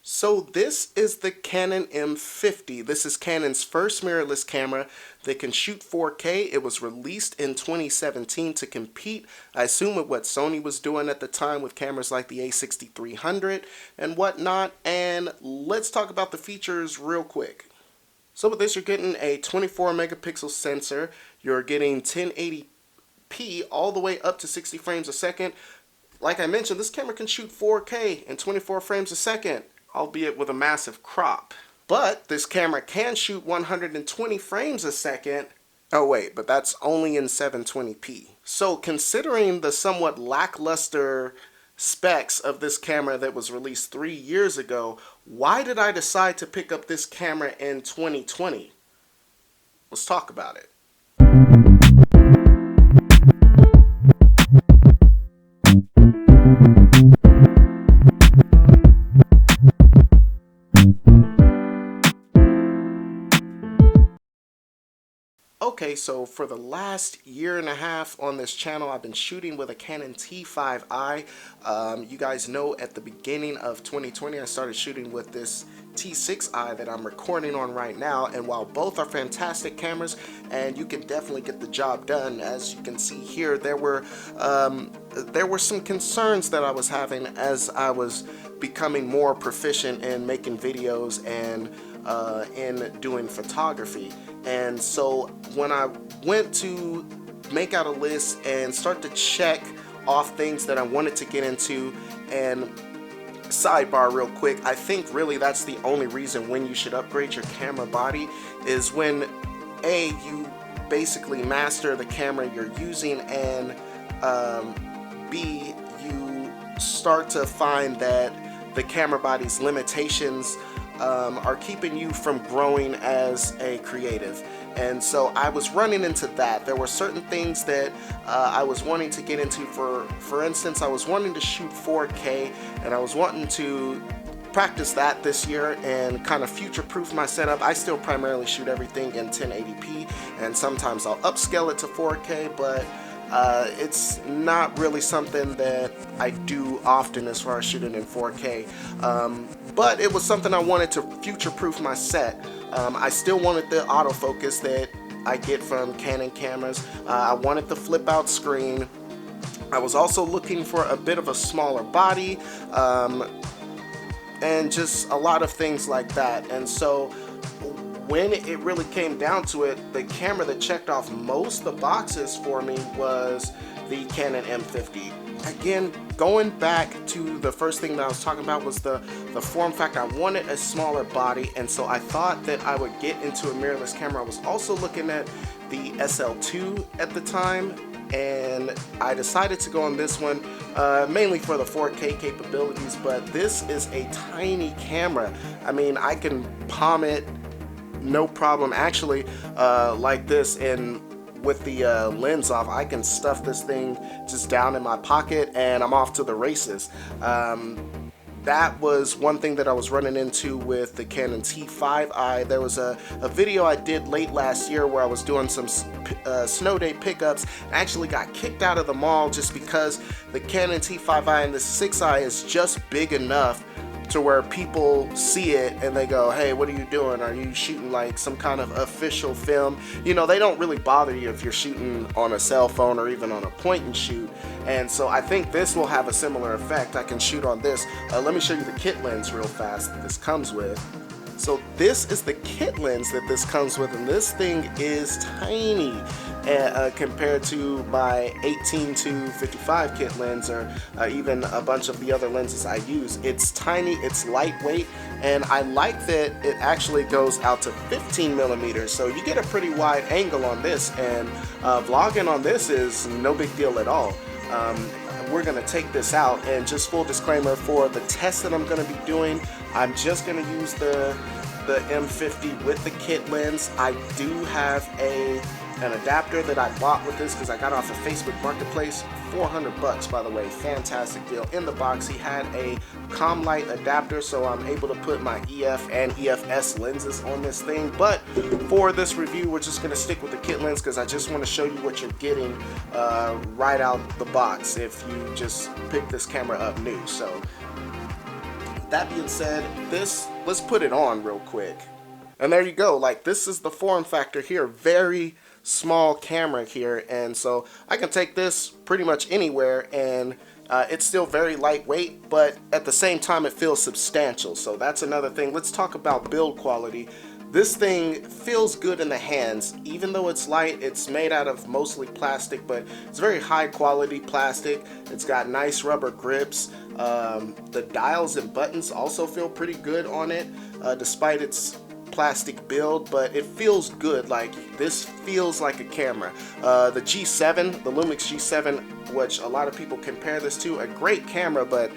So this is the Canon M50. This is Canon's first mirrorless camera that can shoot 4K. It was released in 2017 to compete, I assume, with what Sony was doing at the time with cameras like the a6300 and whatnot. And let's talk about the features real quick. So with this, you're getting a 24 megapixel sensor. You're getting 1080p all the way up to 60 frames a second. Like I mentioned, this camera can shoot 4K in 24 frames a second, albeit with a massive crop. But this camera can shoot 120 frames a second. Oh wait, but that's only in 720p. So considering the somewhat lackluster specs of this camera that was released 3 years ago, why did I decide to pick up this camera in 2020? Let's talk about it. Okay, so for the last year and a half on this channel, I've been shooting with a Canon T5i. You guys know at the beginning of 2020, I started shooting with this T6i that I'm recording on right now. And while both are fantastic cameras, and you can definitely get the job done, as you can see here, there were some concerns that I was having as I was becoming more proficient in making videos and in doing photography. And so when I went to make out a list and start to check off things that I wanted to get into, and sidebar real quick, I think really that's the only reason when you should upgrade your camera body is when A, you basically master the camera you're using, and B, you start to find that the camera body's limitations are keeping you from growing as a creative. And so I was running into that. There were certain things that I was wanting to get into. For instance, I was wanting to shoot 4K, and I was wanting to practice that this year and kind of future-proof my setup. I still primarily shoot everything in 1080p, and sometimes I'll upscale it to 4K, but it's not really something that I do often as far as shooting in 4K. But it was something I wanted to future-proof my set. I still wanted the autofocus that I get from Canon cameras. I wanted the flip-out screen. I was also looking for a bit of a smaller body, and just a lot of things like that. And so when it really came down to it, the camera that checked off most of the boxes for me was the Canon M50. Again, going back to the first thing that I was talking about was the form factor. I wanted a smaller body, and so I thought that I would get into a mirrorless camera. I was also looking at the SL2 at the time, and I decided to go on this one mainly for the 4K capabilities, but this is a tiny camera. I mean, I can palm it no problem. Actually, like this, and with the lens off, I can stuff this thing just down in my pocket and I'm off to the races. That was one thing that I was running into with the Canon T5i. There was a video I did late last year where I was doing some snow day pickups. I actually got kicked out of the mall just because the Canon T5i and the 6i is just big enough to where people see it and they go, hey, what are you doing? Are you shooting like some kind of official film? You know, they don't really bother you if you're shooting on a cell phone or even on a point and shoot. And so I think this will have a similar effect. I can shoot on this. Let me show you the kit lens real fast that this comes with. So this is the kit lens that this comes with, and this thing is tiny compared to my 18 to 55 kit lens, or even a bunch of the other lenses I use. It's tiny, it's lightweight, and I like that it actually goes out to 15 millimeters, so you get a pretty wide angle on this, and vlogging on this is no big deal at all. We're going to take this out, and just full disclaimer, for the test that I'm going to be doing, I'm just going to use the M50 with the kit lens. I do have an adapter that I bought with this because I got off of Facebook Marketplace. 400 bucks, by the way, fantastic deal. In the box, he had a ComLight adapter, so I'm able to put my EF and EFS lenses on this thing. But for this review, we're just going to stick with the kit lens because I just want to show you what you're getting right out the box if you just pick this camera up new. So that being said, let's put it on real quick. And there you go. Like, this is the form factor here. Very small camera here. And so I can take this pretty much anywhere, and it's still very lightweight, but at the same time it feels substantial. So that's another thing. Let's talk about build quality. This thing feels good in the hands. Even though it's light, it's made out of mostly plastic, but it's very high quality plastic. It's got nice rubber grips. The dials and buttons also feel pretty good on it, despite its plastic build, but it feels good. Like, this feels like a camera. The G7, the Lumix G7, which a lot of people compare this to, a great camera, but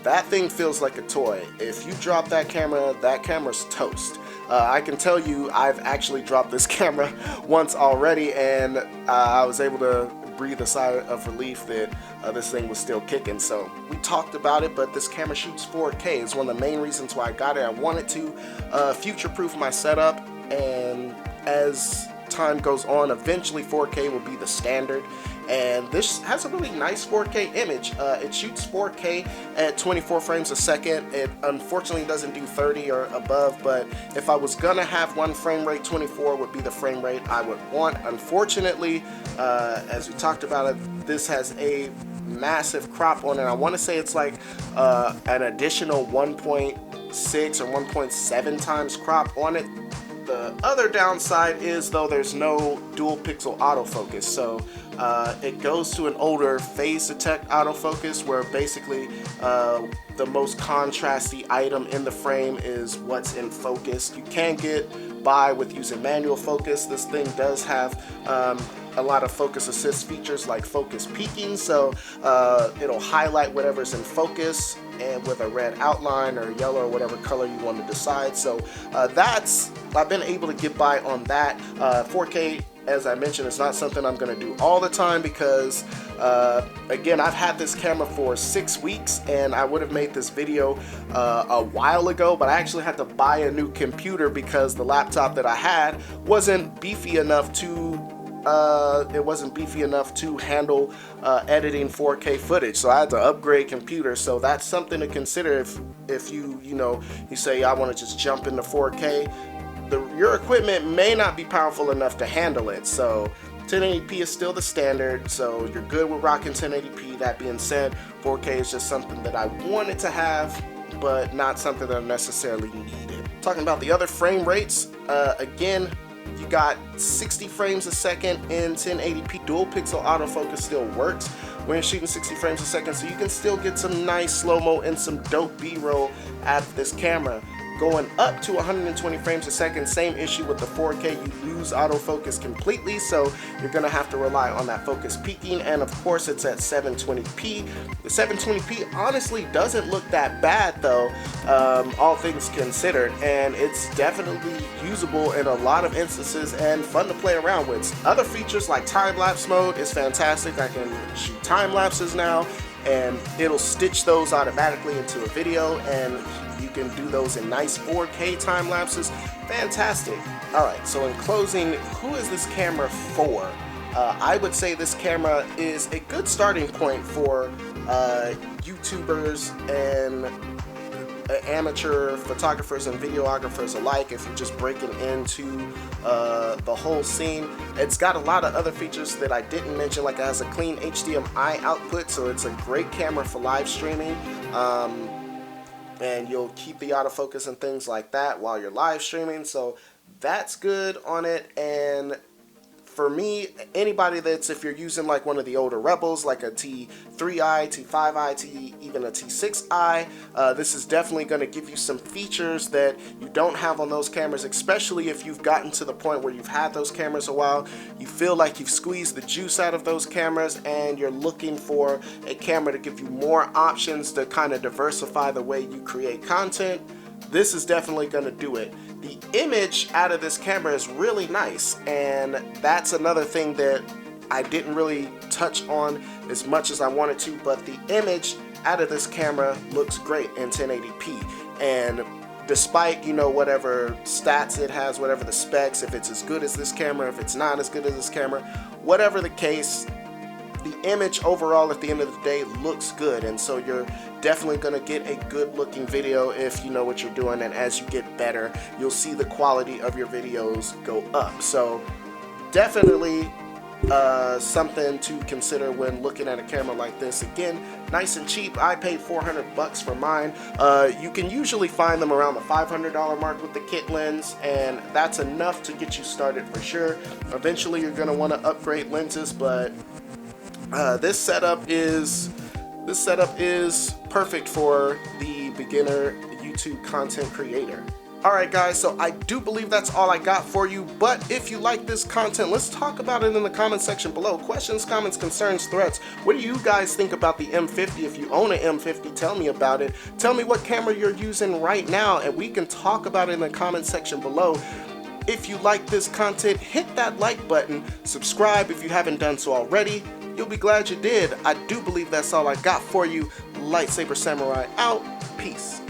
that thing feels like a toy. If you drop that camera's toast. I can tell you I've actually dropped this camera once already, and I was able to breathe a sigh of relief that this thing was still kicking. So we talked about it, but this camera shoots 4K. It's one of the main reasons why I got it. I wanted to future-proof my setup, and as time goes on, eventually 4K will be the standard. And this has a really nice 4K image. It shoots 4K at 24 frames a second. It unfortunately doesn't do 30 or above, but if I was gonna have one frame rate, 24 would be the frame rate I would want. Unfortunately, as we talked about it, this has a massive crop on it. I want to say it's like an additional 1.6 or 1.7 times crop on it. The other downside is, though, there's no dual pixel autofocus, so it goes to an older phase detect autofocus, where basically the most contrasty item in the frame is what's in focus. You can get by with using manual focus. This thing does have a lot of focus assist features like focus peaking, so it'll highlight whatever's in focus and with a red outline or yellow or whatever color you want to decide. So I've been able to get by on that. 4K, as I mentioned, is not something I'm going to do all the time because again, I've had this camera for 6 weeks, and I would have made this video a while ago, but I actually had to buy a new computer because the laptop that I had wasn't beefy enough to handle editing 4K footage, so I had to upgrade computer. So that's something to consider if you say I want to just jump into 4K. Your equipment may not be powerful enough to handle it. So 1080p is still the standard, so you're good with rocking 1080p. That being said, 4K is just something that I wanted to have, but not something that I necessarily needed. Talking about the other frame rates, again, you got 60 frames a second in 1080p. Dual pixel autofocus still works when you're shooting 60 frames a second, so you can still get some nice slow-mo and some dope B-roll out of this camera. Going up to 120 frames a second, same issue with the 4K, you lose autofocus completely, so you're gonna have to rely on that focus peaking, and of course it's at 720p. The 720p honestly doesn't look that bad though, all things considered, and it's definitely usable in a lot of instances and fun to play around with. Other features like time-lapse mode is fantastic. I can shoot time lapses now, and it'll stitch those automatically into a video, and you can do those in nice 4K time lapses. Fantastic. Alright, so in closing, who is this camera for? I would say this camera is a good starting point for YouTubers and amateur photographers and videographers alike. If you're just breaking into the whole scene, it's got a lot of other features that I didn't mention, like it has a clean HDMI output, so it's a great camera for live streaming, and you'll keep the autofocus and things like that while you're live streaming, so that's good on it. And for me, anybody if you're using like one of the older Rebels, like a T3i, T5i, even a T6i, this is definitely going to give you some features that you don't have on those cameras, especially if you've gotten to the point where you've had those cameras a while, you feel like you've squeezed the juice out of those cameras, and you're looking for a camera to give you more options to kind of diversify the way you create content. This is definitely going to do it. The image out of this camera is really nice, and that's another thing that I didn't really touch on as much as I wanted to, but the image out of this camera looks great in 1080p, and despite, whatever stats it has, whatever the specs, if it's as good as this camera, if it's not as good as this camera, whatever the case, the image overall at the end of the day looks good, and so you're definitely going to get a good looking video if you know what you're doing, and as you get better you'll see the quality of your videos go up. So definitely something to consider when looking at a camera like this. Again, nice and cheap. I paid $400 for mine. You can usually find them around the $500 mark with the kit lens, and that's enough to get you started for sure. Eventually you're going to want to upgrade lenses, but this setup is perfect for the beginner YouTube content creator. Alright guys, so I do believe that's all I got for you, but if you like this content, let's talk about it in the comment section below. Questions, comments, concerns, threats. What do you guys think about the M50? If you own an M50, tell me about it. Tell me what camera you're using right now, and we can talk about it in the comment section below. If you like this content, hit that like button, subscribe if you haven't done so already. You'll be glad you did. I do believe that's all I got for you. Lightsaber Samurai out. Peace.